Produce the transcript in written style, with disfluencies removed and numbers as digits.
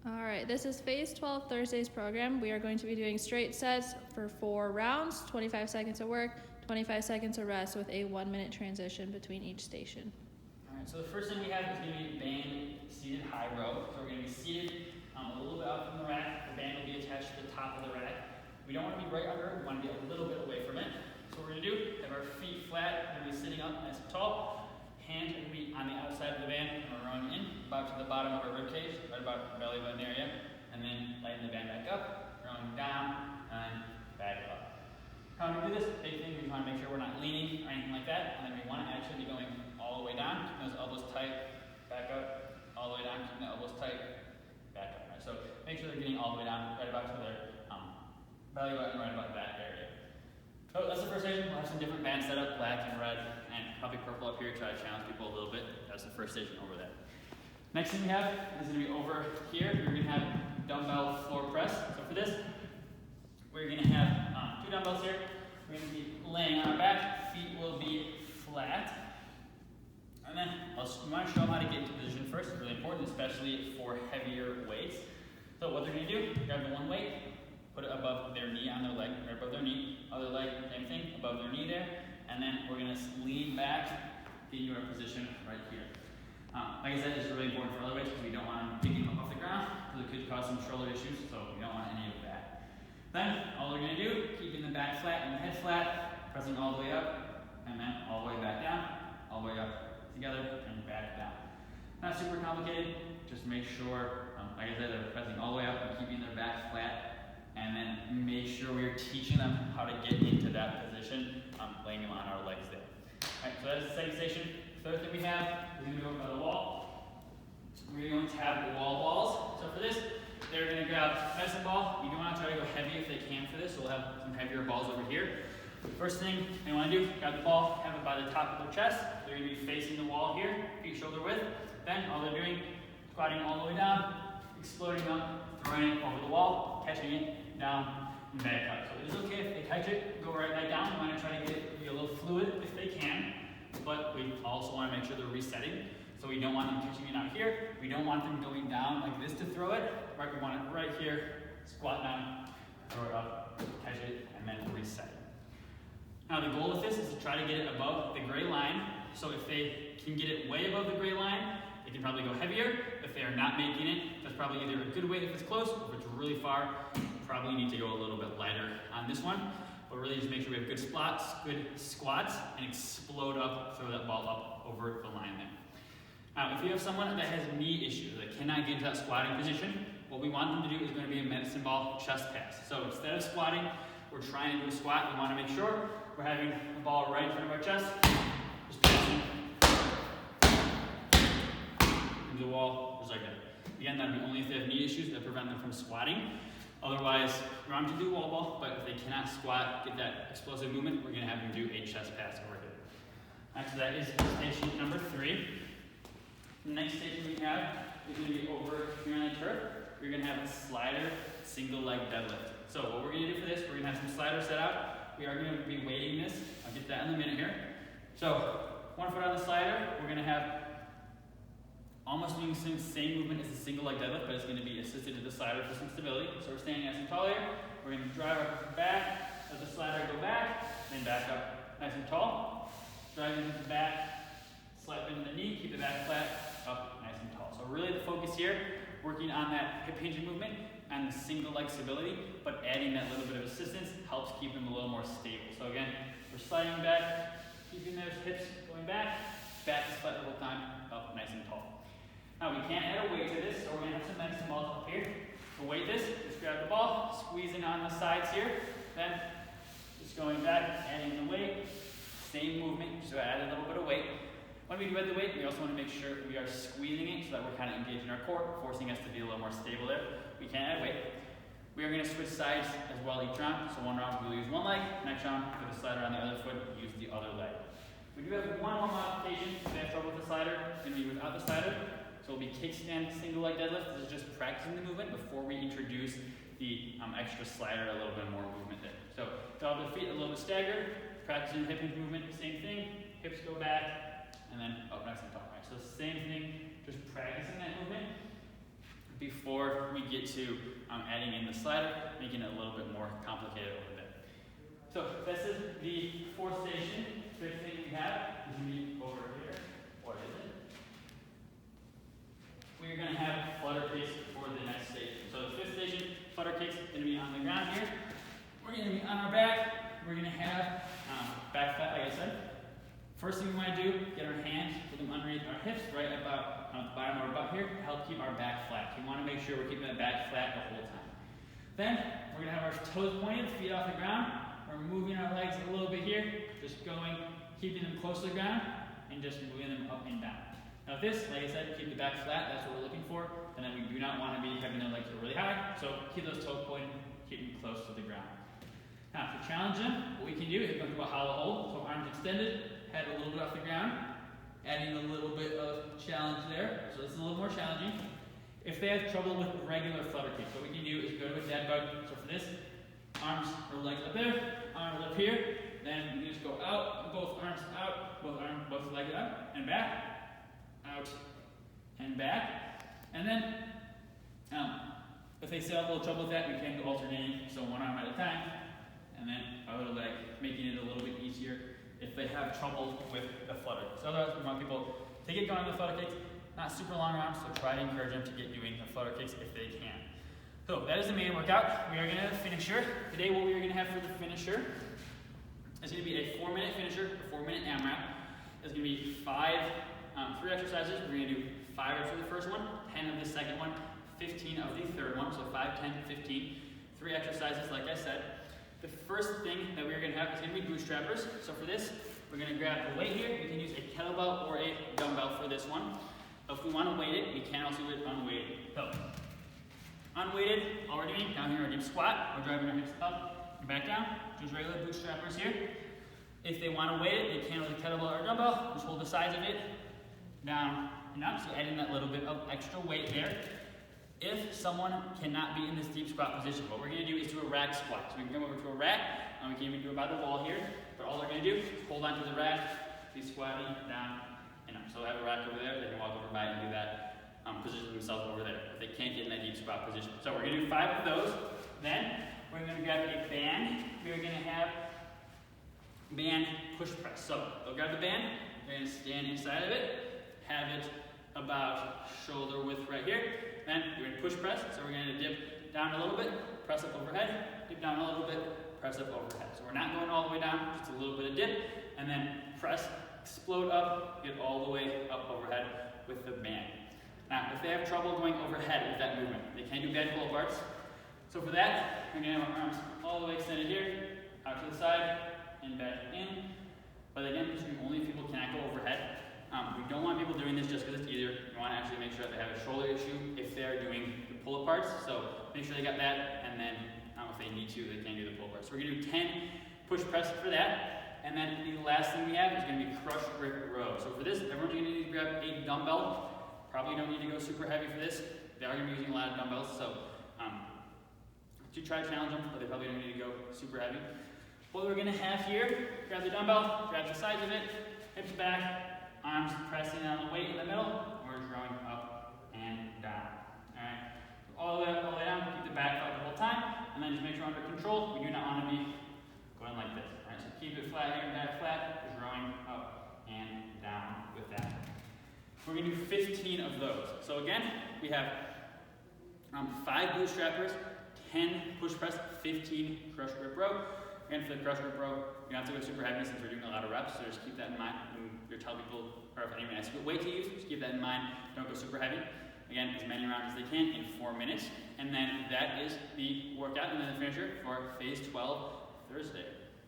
All right, this is Phase 12 Thursday's program. We are going to be doing straight sets for 4 rounds, 25 seconds of work, 25 seconds of rest with a 1-minute transition between each station. All right, so the first thing we have is going to be band seated high row. So we're going to be seated a little bit out from the rack. The band will be attached to the top of the rack. We don't want to be right under it. We want to be a little bit away from it. So what we're going to do, have our feet flat. We're going to be sitting up nice and tall. Hands are going to be on the outside of the band. We're rowing in, about to the bottom of our rib cage, right about the belly button area. And then lighten the band back up, rowing down, and back up. How do we do this? Big thing, we want to make sure we're not leaning or anything like that. And then we want to actually be going all the way down, keeping those elbows tight, back up, all the way down, keeping the elbows tight, back up. Right? So make sure they're getting all the way down, right about to their belly button, right about that area. So that's the first station. We'll have some different bands set up, black and red, and probably purple up here, try to challenge people a little bit. That's the first station over there. Next thing we have is going to be over here. We're going to have dumbbell floor press. So for this, we're going to have 2 dumbbells here. We're going to be laying on our back. Feet will be flat. And then we want to show them how to get into position first. It's really important, especially for heavier weights. So what they're going to do, grab the one weight, put it above their knee on their leg, right above their knee. Other leg, same thing, above their knee there. And then we're going to lean back into our position right here. Like I said, it's really important for other weights because we don't want them picking up off the ground because it could cause some shoulder issues, so we don't want any of that. Then, all we're going to do, keeping the back flat and the head flat, pressing all the way up, and then all the way back down, all the way up together, and back down. Not super complicated, just make sure, like I said, they're pressing all the way up and keeping their back flat, and then make sure we're teaching them how to get into that position, laying them on our legs there. Alright, so that's the second station. Third thing we have is going to go by the wall. We're going to have wall balls. So for this, they're going to grab medicine ball. You do want to try to go heavy if they can for this, so we'll have some heavier balls over here. First thing they want to do, grab the ball, have it by the top of their chest. They're going to be facing the wall here, feet shoulder width. Then all they're doing, squatting all the way down, exploding up, throwing it over the wall, catching it down, and back up. So it is okay if they catch it, go right back down. You want to try to get it to be a little fluid if they can. But we also want to make sure they're resetting. So we don't want them catching it out here. We don't want them going down like this to throw it. Right, we want it right here, squat down, throw it up, catch it, and then reset it. Now the goal with this is to try to get it above the gray line. So if they can get it way above the gray line, they can probably go heavier. If they are not making it, that's probably either a good weight if it's close, or if it's really far, probably need to go a little bit lighter on this one. But really just make sure we have good spots, good squats, and explode up, throw that ball up over the line there. Now, if you have someone that has knee issues, that cannot get into that squatting position, what we want them to do is going to be a medicine ball chest pass. So instead of squatting, we're trying to do a squat. We want to make sure we're having the ball right in front of our chest, just passing into the wall, just like that. Again, that would be only if they have knee issues that prevent them from squatting. Otherwise, we're on to do wall ball, but if they cannot squat, get that explosive movement, we're going to have them do a chest pass over here. Alright, so that is station number 3. The next station we have is going to be over here on the turf. We're going to have a slider single leg deadlift. So what we're going to do for this, we're going to have some sliders set out. We are going to be weighting this. I'll get that in a minute here. So 1 foot on the slider, we're going to have almost doing the same movement as a single leg deadlift, but it's going to be assisted to the slider for some stability. So we're standing nice and tall here. We're going to drive our back, let the slider go back, then back up nice and tall. Driving into the back, slide into the knee, keep the back flat, up nice and tall. So really the focus here, working on that hip hinge movement and the single leg stability, but adding that little bit of assistance helps keep them a little more stable. So again, we're sliding back, keeping those hips going back to slide the whole time, up nice and tall. Now we can't add a weight to this, so we're going to have some medicine balls up here. To weight this, just grab the ball, squeezing on the sides here, then just going back, adding the weight, same movement, so add a little bit of weight. When we do add the weight, we also want to make sure we are squeezing it so that we're kind of engaging our core, forcing us to be a little more stable there. We can't add weight. We are going to switch sides as well each round. So one round we'll use one leg, next round put the slider on the other foot, use the other leg. We do have one more modification. If they have trouble with the slider, it's going to be without the slider. So it'll be kickstand single leg deadlift. This is just practicing the movement before we introduce the extra slider, a little bit more movement there. So draw the feet a little bit staggered, practicing hip hinge movement, same thing. Hips go back, and then up nice and tall. Right? So same thing, just practicing that movement. before we get to adding in the slider, making it a little bit more complicated a little bit. So this is the fourth station. Fifth thing we have is going to be over here. What is it? We're going to have Flutter Kicks for the next station. So the fifth station, Flutter Kicks, is going to be on the ground here. We're going to be on our back. We're going to have back flat, like I said. First thing we want to do, get our hands, put them underneath our hips, right about on the bottom of our butt here, to help keep our back flat. We want to make sure we're keeping that back flat the whole time. Then, we're going to have our toes pointed, feet off the ground. We're moving our legs a little bit here, just going, keeping them close to the ground, and just moving them up and down. Now this, like I said, keep the back flat, that's what we're looking for, and then we do not want to be having their legs really high, so keep those toes pointed, keep them close to the ground. Now, to challenge them, what we can do is go to a hollow hold, so arms extended, head a little bit off the ground, adding a little bit of challenge there, so this is a little more challenging. If they have trouble with regular flutter kicks, what we can do is go to a dead bug. So for this, arms or legs up there, arms up here, then we just go out, both arms out, both legs up, and back, out, and back. And then, if they still have a little trouble with that, we can go alternating, so one arm at a time, and then our other leg, making it a little bit easier if they have trouble with the flutter. So otherwise, we want people to get going with the flutter kicks, not super long arms, so try to encourage them to get doing the flutter kicks if they can. So that is the main workout. We are going to have a finisher. Today what we are going to have for the finisher is going to be a 4-minute finisher, a 4-minute AMRAP. It's going to be 3 exercises. We're going to do 5 reps for the first one, 10 of the second one, 15 of the third one, so 5, 10, 15. 3 exercises, like I said. The first thing that we're going to have is going to be Bootstrappers. So for this, we're going to grab a weight here. We can use a kettlebell or a dumbbell for this one. If we want to weight it, we can also do it unweighted. So, unweighted, all we're doing, down here, our deep squat, we're driving our hips up and back down, just regular Bootstrappers here. If they want to weight it, they can with a kettlebell or a dumbbell, just hold the sides of it, down and up, so adding that little bit of extra weight there. If someone cannot be in this deep squat position, what we're going to do is do a rack squat. So we can come over to a rack, and we can even do it by the wall here, but all they're going to do is hold onto the rack, be squatting down and up. So I have a rack over there, they can walk over by and do that, position themselves over there, if they can't get in that deep squat position. So we're going to do 5 of those. Then we're going to grab a band. We're going to have band push press. So they'll grab the band, they're going to stand inside of it, have it about shoulder width right here. Then we're going to push press, so we're going to dip down a little bit, press up overhead, dip down a little bit, press up overhead. So we're not going all the way down, just a little bit of dip, and then press, explode up, get all the way up overhead with the band. Now, if they have trouble going overhead with that movement, they can do band pull aparts. So for that, we're going to have our arms all the way extended here, out to the side, and back in. But again, this is only if people cannot go overhead. We don't want people doing this just because it's easier. We want to actually make sure that they have a shoulder issue if they're doing the pull aparts. So make sure they got that, and then if they need to, they can do the pull aparts. So we're going to do 10 push press for that. And then the last thing we have is going to be crush grip row. So for this, everyone's going to need to grab a dumbbell. Probably don't need to go super heavy for this. They are going to be using a lot of dumbbells, so do try to challenge them, but they probably don't need to go super heavy. What we're going to have here, grab the dumbbell, grab the sides of it, hips back, arms pressing on the weight in the middle, we're drawing up and down. Alright, all the way up, all the way down, keep the back flat the whole time, and then just make sure under control. We do not want to be going like this. Alright, so keep it flat here and back flat, drawing up and down with that. We're going to do 15 of those. So again, we have 5 Bootstrappers, 10 push press, 15 crush grip row. Again, for the crush grip row, you don't have to go super heavy since we're doing a lot of reps, so just keep that in mind when you tell people, or if anyone asks you what weight to use, just keep that in mind. Don't go super heavy. Again, as many rounds as they can in 4 minutes. And then that is the workout and then the finisher for phase 12 Thursday.